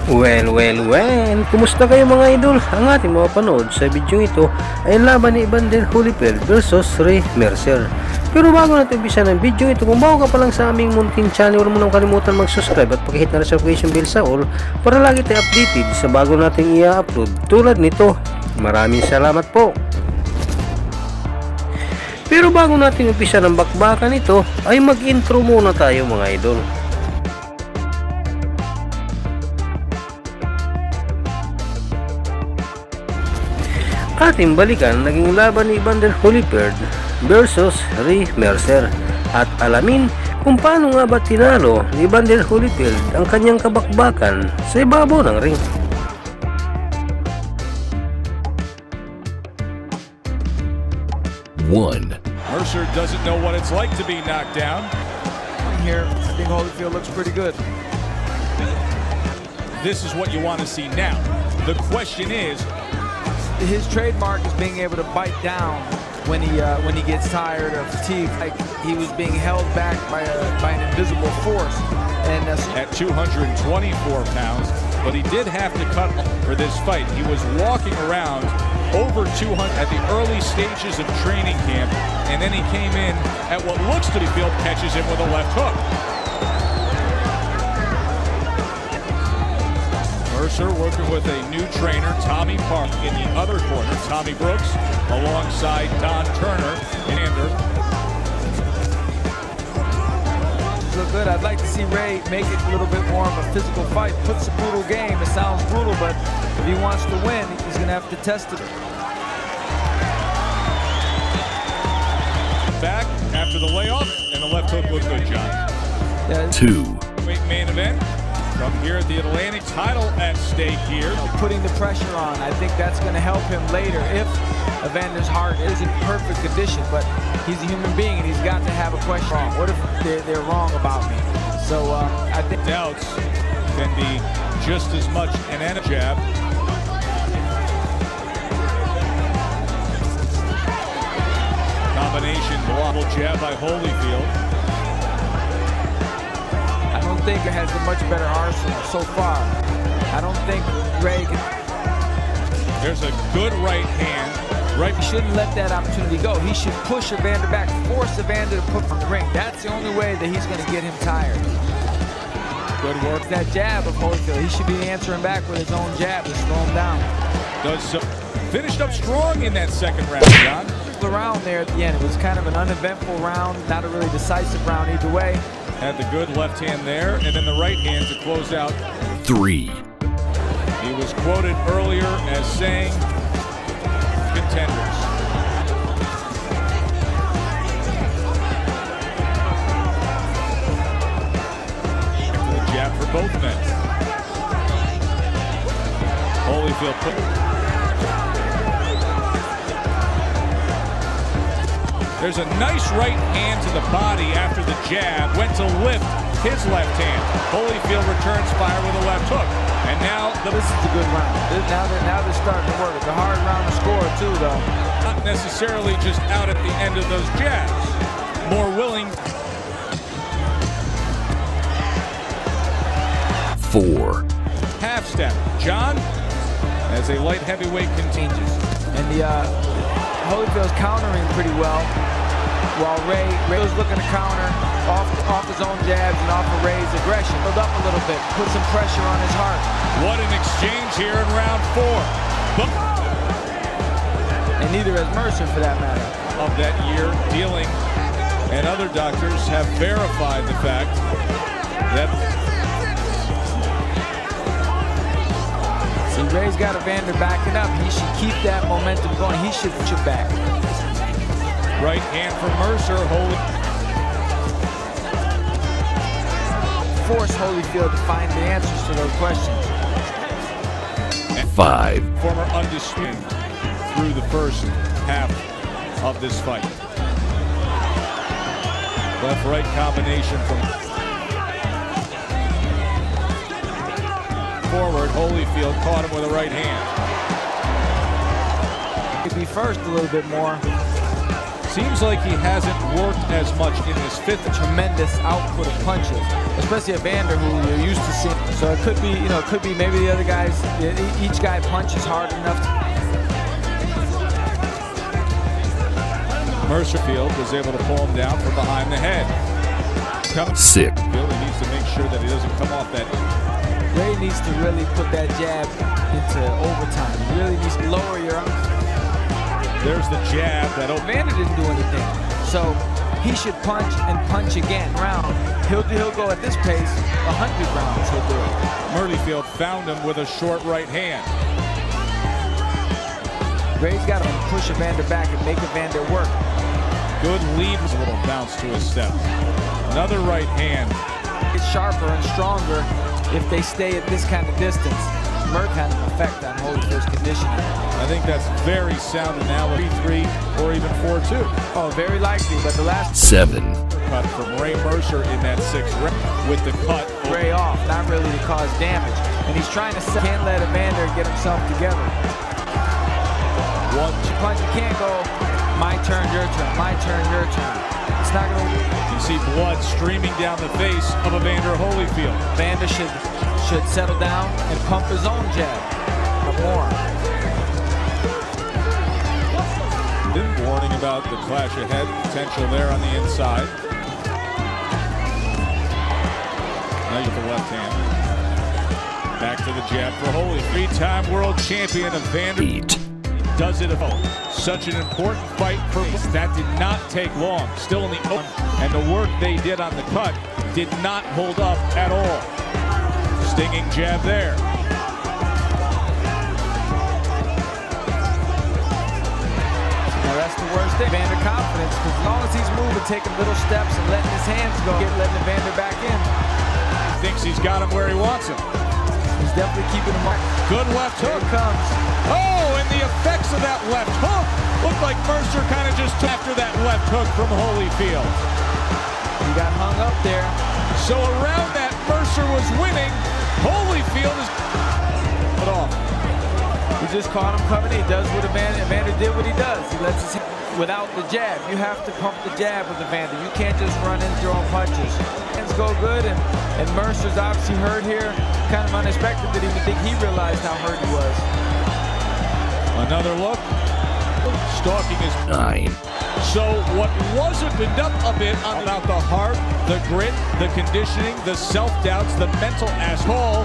Well, kumusta kayo mga idol? Ang ating mga panood sa video ito ay laban ni Evander Holyfield versus MERCER. Pero bago natin umpisa ng video ito, kung bago ka pa lang sa aming munting channel, huwag mo nang kalimutan mag-subscribe at pakihit na notification bell sa all para lagi tayo updated sa bago nating i-upload tulad nito. Maraming salamat po! Pero bago natin umpisa ng bakbakan ito, ay mag-intro muna tayo mga idol. Ating balikan naging laban ni Evander Holyfield versus MERCER at alamin kung paano nga ba tinalo ni Evander Holyfield ang kanyang kabakbakan sa ibabaw ng ring. MERCER doesn't know what it's like to be knocked down. Here, I think Holyfield looks pretty good. This is what you want to see now. The question is, his trademark is being able to bite down when he gets tired or fatigued. Like he was being held back by an invisible force. And at 224 pounds, but he did have to cut for this fight. He was walking around over 200 at the early stages of training camp, and then he came in at what looks to be Field catches him with a left hook. MERCER working with a new trainer, Tommy Park, in the other corner. Tommy Brooks alongside Don Turner and Ander. Look good. I'd like to see Ray make it a little bit more of a physical fight. Puts a brutal game. It sounds brutal, but if he wants to win, he's going to have to test it. Back after the layoff, and the left hook looked good, John. Yeah. Main event. From here at the Atlantic, title at stake here. Putting the pressure on, I think that's going to help him later if Evander's heart is in perfect condition, but he's a human being and he's got to have a question. What if they're wrong about me? So I think doubts can be just as much an enemy jab. Combination block jab by Holyfield. I think it has a much better arsenal so far. I don't think Ray can. There's a good right hand. Right. He shouldn't let that opportunity go. He should push Evander back, force Evander to put him in the ring. That's the only way that he's going to get him tired. Good work. That jab of Holyfield, he should be answering back with his own jab to slow him down. Does so. Finished up strong in that second round, John. The round there at the end, it was kind of an uneventful round, not a really decisive round either way. Had the good left hand there, and then the right hand to close out. 3. He was quoted earlier as saying, contenders. The jab for both men. Holyfield put. There's a nice right hand to the body after the jab. Went to lift his left hand. Holyfield returns fire with a left hook. And now this is a good round. Now they're starting to work. It's a hard round to score too, though. Not necessarily just out at the end of those jabs. More willing. 4. Half step. John, as a light heavyweight continues. And the Holyfield's countering pretty well, while Ray was looking to counter off his own jabs and off of Ray's aggression. Build up a little bit, put some pressure on his heart. What an exchange here in round 4. And neither has MERCER, for that matter. Of that year, dealing, and other doctors have verified the fact that Ray's got Evander backing up. He should keep that momentum going. He should push it back. Right hand for MERCER. Force Holyfield to find the answers to those questions. 5. Former undisputed through the first half of this fight. Left-right combination from forward. Holyfield caught him with a right hand. Could be first a little bit more. Seems like he hasn't worked as much in this fifth. Tremendous output of punches, especially Evander, who you're used to seeing. So it could be, it could be maybe the other guys, each guy punches hard enough. Mercerfield was able to pull him down from behind the head. Sick. He needs to make sure that he doesn't come off that. Ray needs to really put that jab into overtime. He really needs to lower your arms. There's the jab that Evander didn't do anything, so he should punch and punch again. Round. He'll go at this pace 100 rounds. He'll do it. Mercerfield found him with a short right hand. Ray's got to push Evander back and make Evander work. Good lead. A little bounce to his step. Another right hand. It's sharper and stronger if they stay at this kind of distance. Merc had an effect on Holyfield's conditioning. I think that's very sound analogy. 3 or even 4-2. Oh, very likely, but the last 7. Cut from Ray Mercer in that 6th round with the cut. Ray off, not really to cause damage. And he's trying to can't let Evander get himself together. One punch, you can't go, my turn, your turn, my turn, your turn. It's not going to. You see blood streaming down the face of Evander Holyfield. Evander should settle down and pump his own jab. More. Been warning about the clash ahead potential there on the inside. Now you have the left hand. Back to the jab for Holy. 3-time world champion Evander. 8. Does it all. Such an important fight for that did not take long. Still in the open, and the work they did on the cut did not hold up at all. Stinging jab there. Now that's the worst thing. Evander confidence, because as long as he's moving, taking little steps and letting his hands go, letting Evander back in. Thinks he's got him where he wants him. He's definitely keeping him up. Good left hook. Here it comes. Oh, and the effects of that left hook. Looked like Mercer kind of just after that left hook from Holyfield. He got hung up there. So around that, Mercer was winning. Holyfield is put off. He just caught him coming. He does what Evander did what he does. He lets his without the jab. You have to pump the jab with Evander. You can't just run in throwing punches. Hands go good, and Mercer's obviously hurt here. Kind of unexpected that he realized how hurt he was. Another look. Stalking is 9. So what wasn't been up a bit about the heart, the grit, the conditioning, the self-doubts, the mental asshole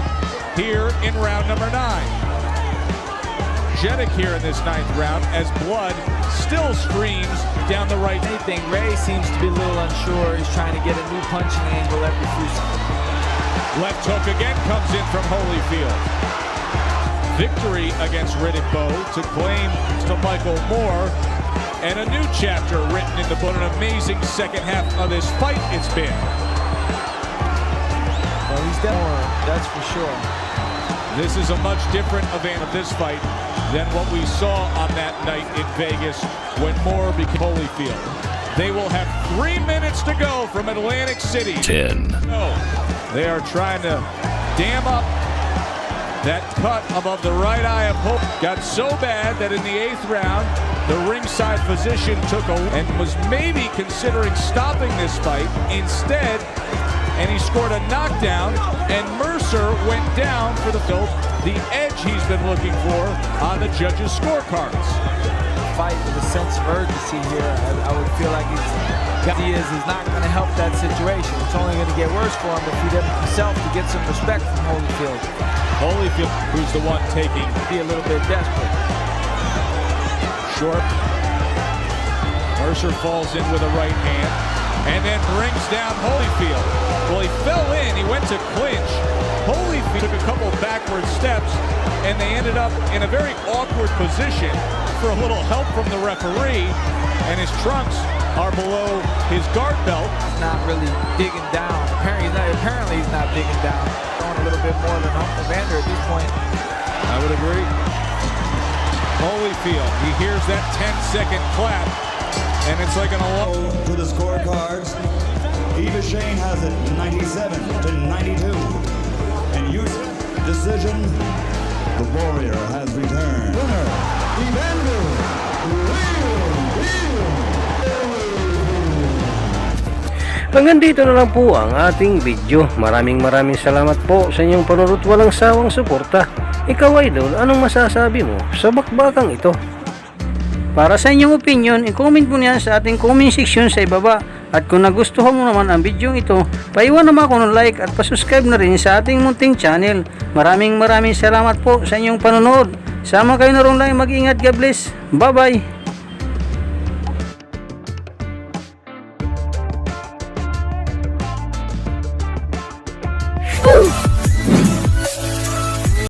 here in round number 9. Energetic here in this 9th round as blood still streams down the right. Anything, Ray seems to be a little unsure. He's trying to get a new punching angle every few seconds. Left hook again comes in from Holyfield. Victory against Riddick Bowe to claim to Michael Moore, and a new chapter written in the book. An amazing second half of this fight it's been. Well, he's done more, that's for sure. This is a much different event of this fight than what we saw on that night in Vegas when Moore became Holyfield. They will have 3 minutes to go from Atlantic City. 10. No, they are trying to dam up that cut above the right eye of Hope. Got so bad that in the 8th round, the ringside physician took a and was maybe considering stopping this fight instead, and he scored a knockdown, and Mercer went down for the field, the edge he's been looking for on the judges' scorecards. Fight with a sense of urgency here. I would feel like he's not going to help that situation. It's only going to get worse for him if he doesn't himself to get some respect from Holyfield. Holyfield, who's the one taking, be a little bit desperate. Short. Mercer falls in with a right hand and then brings down Holyfield. Well, he fell in, he went to clinch. Holyfield took a couple backward steps, and they ended up in a very awkward position for a little help from the referee, and his trunks are below his guard belt. He's not really digging down. Apparently he's not digging down. Going a little bit more than Evander at this point. I would agree. Holyfield, he hears that 10-second clap, and it's like an alarm. To the scorecards, Eva Shane has it 97-92. And use decision, the Warrior has returned. Winner, Evander Holyfield. Hanggang dito na lang po ang ating video. Maraming salamat po sa inyong panonood, walang sawang suporta. Ikaw idol, anong masasabi mo sa bakbakang ito? Para sa inyong opinion, i-comment mo niyan sa ating comment section sa ibaba. At kung nagustuhan mo naman ang video ito, paiwan naman ako ng like at pasubscribe na rin sa ating munting channel. Maraming salamat po sa inyong panonood. Sama kayo na rin lang, mag-ingat, God bless. Bye bye.